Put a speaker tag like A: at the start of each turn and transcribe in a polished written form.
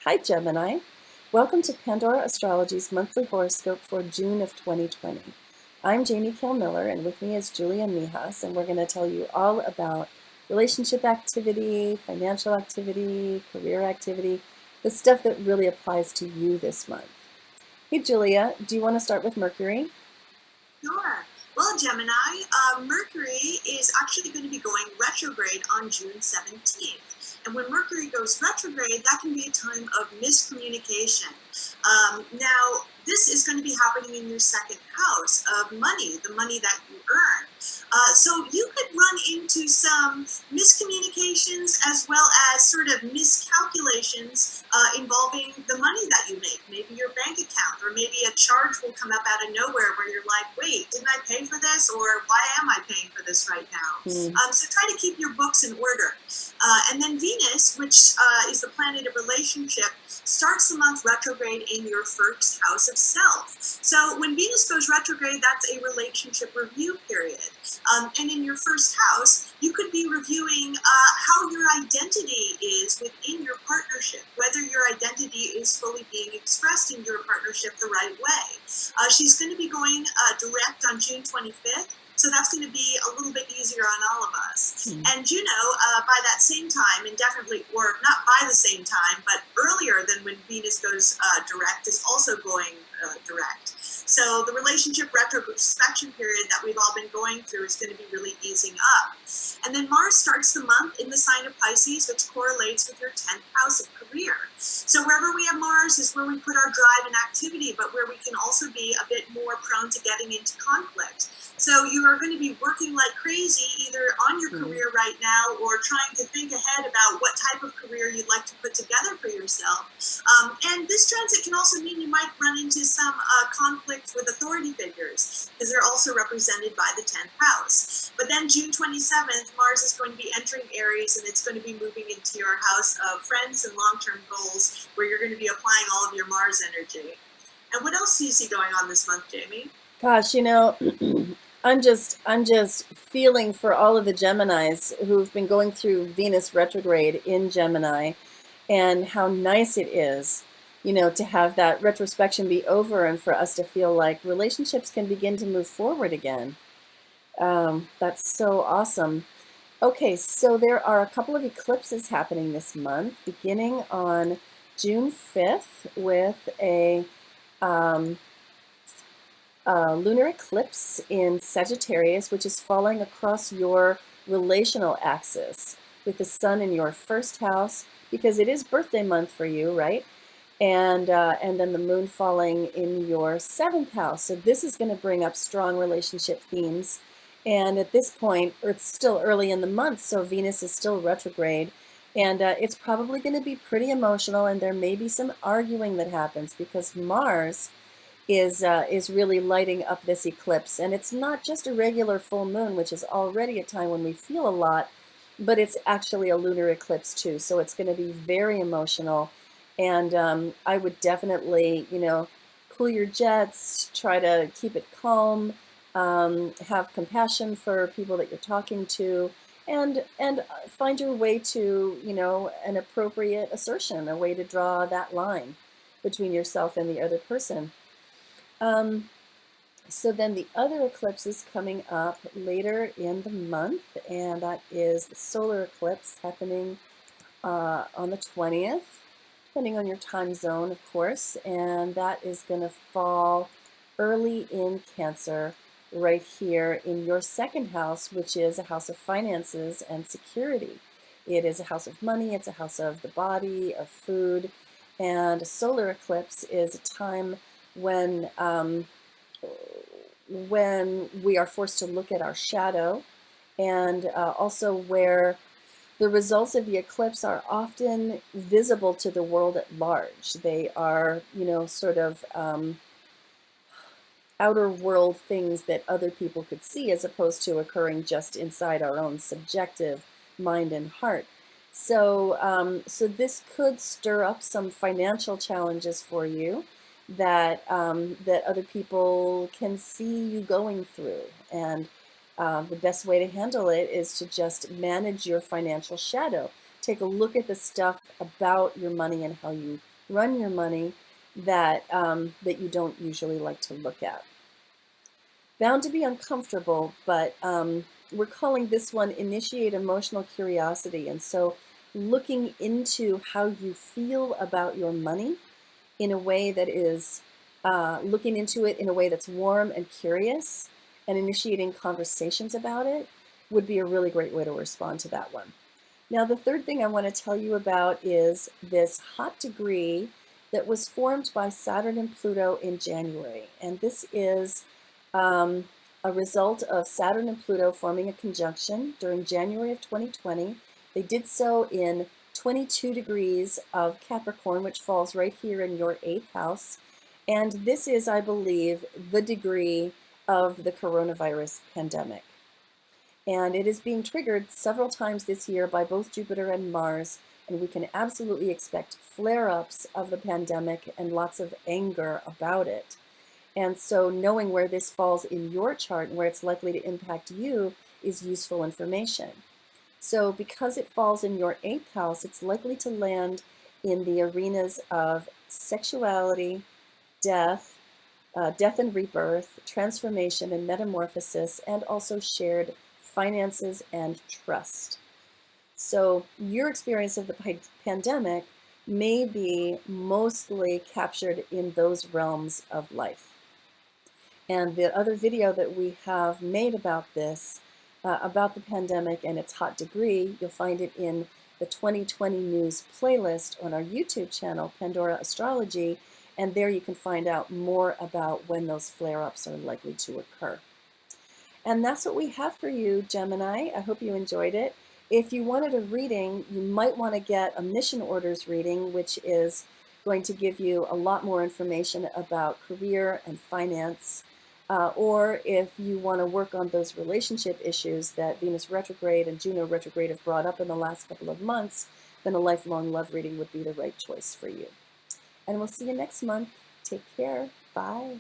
A: Hi, Gemini. Welcome to Pandora Astrology's monthly horoscope for June of 2020. I'm Jamie Miller, and with me is Julia Mijas, and we're going to tell you all about relationship activity, financial activity, career activity, the stuff that really applies to you this month. Hey, Julia, do you want to start with Mercury?
B: Sure. Well, Gemini, Mercury is actually going to be going retrograde on June 17th. And when Mercury goes retrograde, that can be a time of miscommunication. Now, this is going to be happening in your second house of money, the money that you earn. So you could run into some miscommunications as well as sort of miscalculations involving the money that you make, maybe your bank account, or maybe a charge will come up out of nowhere where you're like, wait, didn't I pay for this? Or why am I paying for this right now? So try to keep your books in order. And then Venus, which is the planet of relationship, starts the month retrograde in your first house of self. So when Venus goes retrograde, that's a relationship review period. And in your first house, you could be reviewing how your identity is within your partnership, whether your identity is fully being expressed in your partnership the right way. She's going to be going direct on June 25th. So that's going to be a little bit easier on all of us. And Juno, by that same time, and definitely, or not by the same time, but earlier than when Venus goes direct, is also going direct. So the relationship retrospection period that we've all been going through is going to be really easing up. And then Mars starts the month in the sign of Pisces, which correlates with your 10th house of career. So wherever we have Mars is where we put our drive and activity, but where we can also be a bit more prone to getting into conflict. So you are going to be working like crazy either on your career right now or trying to think ahead about what type of career you'd like to put together for yourself. And this transit can also mean you might run into some conflict with authority figures because they're also represented by the 10th house. But then June 27th, Mars is going to be entering Aries, and it's going to be moving into your house of friends and long-term goals where you're going to be applying all of your Mars energy. And what else do you see going on this month, Jamie?
A: Gosh, I'm just feeling for all of the Geminis who've been going through Venus retrograde in Gemini, and how nice it is, to have that retrospection be over and for us to feel like relationships can begin to move forward again. That's so awesome. Okay, so there are a couple of eclipses happening this month, beginning on June 5th with a lunar eclipse in Sagittarius, which is falling across your relational axis with the sun in your first house, because it is birthday month for you, right? And then the moon falling in your seventh house. So this is going to bring up strong relationship themes. And at this point, it's still early in the month, so Venus is still retrograde. And it's probably going to be pretty emotional, and there may be some arguing that happens because Mars is really lighting up this eclipse. And it's not just a regular full moon, which is already a time when we feel a lot, but it's actually a lunar eclipse too. So it's going to be very emotional. And I would definitely, cool your jets, try to keep it calm, have compassion for people that you're talking to, and find your way to, an appropriate assertion, a way to draw that line between yourself and the other person. So then the other eclipse is coming up later in the month, and that is the solar eclipse happening on the 20th, depending on your time zone, of course, and that is going to fall early in Cancer, right here in your second house, which is a house of finances and security. It is a house of money, it's a house of the body, of food, and a solar eclipse is a time when we are forced to look at our shadow, and also where the results of the eclipse are often visible to the world at large. They are, sort of outer world things that other people could see, as opposed to occurring just inside our own subjective mind and heart. So this could stir up some financial challenges for you that that other people can see you going through. And the best way to handle it is to just manage your financial shadow. Take a look at the stuff about your money and how you run your money that, that you don't usually like to look at. Bound to be uncomfortable, but we're calling this one initiate emotional curiosity. And so looking into how you feel about your money in a way that is looking into it in a way that's warm and curious and initiating conversations about it would be a really great way to respond to that one. Now, the third thing I want to tell you about is this hot degree that was formed by Saturn and Pluto in January. And this is um, a result of Saturn and Pluto forming a conjunction during January of 2020. They did so in 22 degrees of Capricorn, which falls right here in your 8th house. And this is, I believe, the degree of the coronavirus pandemic. And it is being triggered several times this year by both Jupiter and Mars, and we can absolutely expect flare-ups of the pandemic and lots of anger about it. And so knowing where this falls in your chart and where it's likely to impact you is useful information. So because it falls in your 8th house, it's likely to land in the arenas of sexuality, death, death and rebirth, transformation and metamorphosis, and also shared finances and trust. So your experience of the pandemic may be mostly captured in those realms of life. And the other video that we have made about this, about the pandemic and its hot degree, you'll find it in the 2020 news playlist on our YouTube channel, Pandora Astrology, and there you can find out more about when those flare-ups are likely to occur. And that's what we have for you, Gemini. I hope you enjoyed it. If you wanted a reading, you might want to get a mission orders reading, which is going to give you a lot more information about career and finance. Or if you want to work on those relationship issues that Venus retrograde and Juno retrograde have brought up in the last couple of months, then a lifelong love reading would be the right choice for you. And we'll see you next month. Take care. Bye.